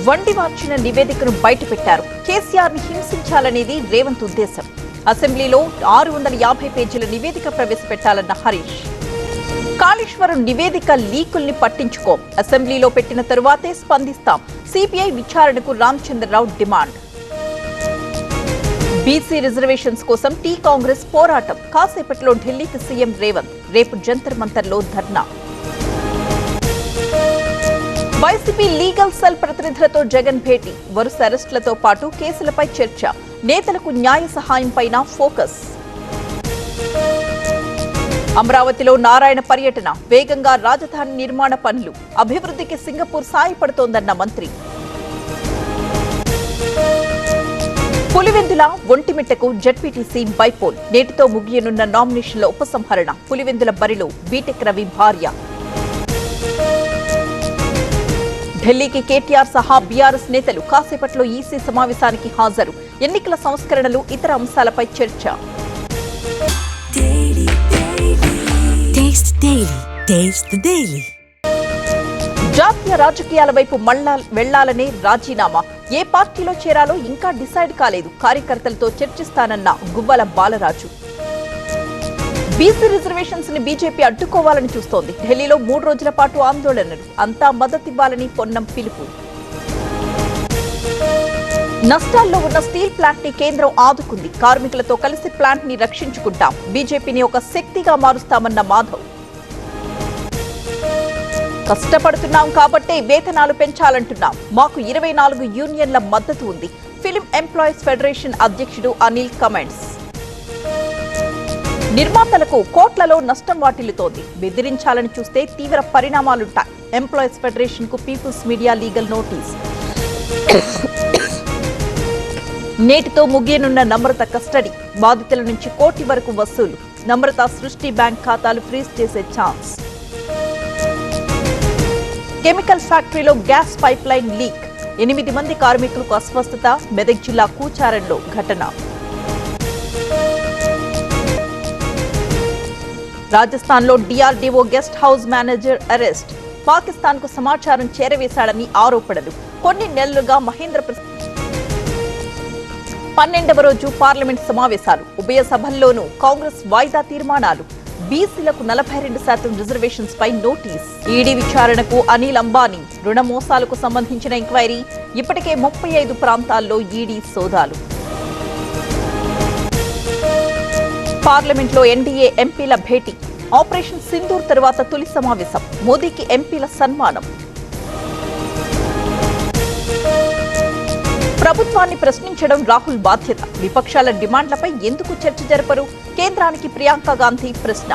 వండి మార్చిన నివేదికను బయటపెట్టారు. కేసీఆర్ ని హింసించాలనేది రేవంత్ ఉద్దేశం. అసెంబ్లీలో 650 పేజీల నివేదిక ప్రవేశపెట్టాలన్న హరీష్. కాళేశ్వరం నివేదిక లీకుల్ని పట్టించుకోం, అసెంబ్లీలో పెట్టిన తరువాతే స్పందిస్తాం. సిపిఐ విచారణకు రామచంద్రరావు డిమాండ్. బీసీ రిజర్వేషన్స్ కోసం టీ కాంగ్రెస్ పోరాటం. కాసేపట్లో ఢిల్లీకి సీఎం రేవంత్. రేపు జంతర్ మంతర్లో ధర్నా. వైసీపీ లీగల్ సెల్ ప్రతినిధులతో జగన్ భేటీ. వరుస అరెస్టులతో పాటు కేసులపై చర్చ. నేతలకు న్యాయ సహాయంపైన ఫోకస్. అమరావతిలో నారాయణ పర్యటన. వేగంగా రాజధాని నిర్మాణ పనులు. అభివృద్ధికి సింగపూర్ సాయపడుతోందన్న మంత్రి. పులివెందుల ఒంటిమిట్టకు జెడ్పీటీసీ బైపోల్. నేటితో ముగియనున్న నామినేషన్ల ఉపసంహరణ. పులివెందుల బరిలో బీటెక్ రవి భార్య. ఢిల్లీకి కేటీఆర్ సహా బీఆర్ఎస్ నేతలు. కాసేపట్లో ఈసీ సమావేశానికి హాజరు. ఎన్నికల సంస్కరణలు, ఇతర అంశాలపై చర్చ. జాతీయ రాజకీయాల వైపు వెళ్లాలనే రాజీనామా. ఏ పార్టీలో చేరాలో ఇంకా డిసైడ్ కాలేదు. కార్యకర్తలతో చర్చిస్తానన్న గువ్వల బాలరాజు. బీసీ రిజర్వేషన్స్ ని బీజేపీ అడ్డుకోవాలని చూస్తోంది. ఢిల్లీలో 3 రోజుల పాటు ఆందోళనలు. అంతా మద్దతివ్వాలని పొన్నం పిలుపు. నష్టాల్లో ఉన్న స్టీల్ ప్లాంట్ ని కేంద్రం ఆదుకుంది. కార్మికులతో కలిసి ప్లాంట్ ని రక్షించుకుంటాం. బీజేపీని ఒక శక్తిగా మారుస్తామన్న మాధవ్. కష్టపడుతున్నాం కాబట్టే వేతనాలు పెంచాలంటున్నాం. మాకు 24 యూనియన్ల మద్దతు ఉంది. ఫిల్మ్ ఎంప్లాయీస్ ఫెడరేషన్ అధ్యక్షుడు అనిల్ కమెంట్స్. నిర్మాతలకు కోట్లలో నష్టం వాటిల్లుతోంది. బెదిరించాలని చూస్తే తీవ్ర పరిణామాలుంటాయి. ఎంప్లాయీస్ ఫెడరేషన్ కు పీపుల్స్ మీడియా లీగల్ నోటీస్. నేటితో ముగియనున్న నమ్రత కస్టడీ. బాధితుల నుంచి కోటి వరకు వసూలు. నమ్రత సృష్టి బ్యాంక్ ఖాతాలు ఫ్రీజ్ చేసే ఛాన్స్. కెమికల్ ఫ్యాక్టరీలో గ్యాస్ పైప్ లైన్ లీక్. 8 మంది కార్మికులకు అస్వస్థత. మెదక్ జిల్లా కూచారంలో ఘటన. రాజస్థాన్లో DRDO guest house manager arrest. Pakistan కు సమాచారం చేరవేశాడని ఆరోపణలు. కొన్ని నెలలుగా మహేంద్ర 12వ రోజు పార్లమెంట్ సమావేశాలు. ఉభయ సభల్లోనూ కాంగ్రెస్ వాయిదా తీర్మానాలు. బీసీలకు 42% రిజర్వేషన్స్ పై నోటీస్. ఈడీ విచారణకు అనిల్ అంబానీ. రుణ మోసాలకు సంబంధించిన ఎంక్వైరీ. ఇప్పటికే 35 ప్రాంతాల్లో ఈడీ సోదాలు. పార్లమెంట్లో ఎన్డీఏ ఎంపీల భేటీ. ఆపరేషన్ సింధూర్ తర్వాత తొలి సమావేశం. మోదీకి ఎంపీల సన్మానం. ప్రభుత్వాన్ని ప్రశ్నించడం రాహుల్ బాధ్యత. విపక్షాల డిమాండ్లపై ఎందుకు చర్చ జరపరు? కేంద్రానికి ప్రియాంక గాంధీ ప్రశ్న.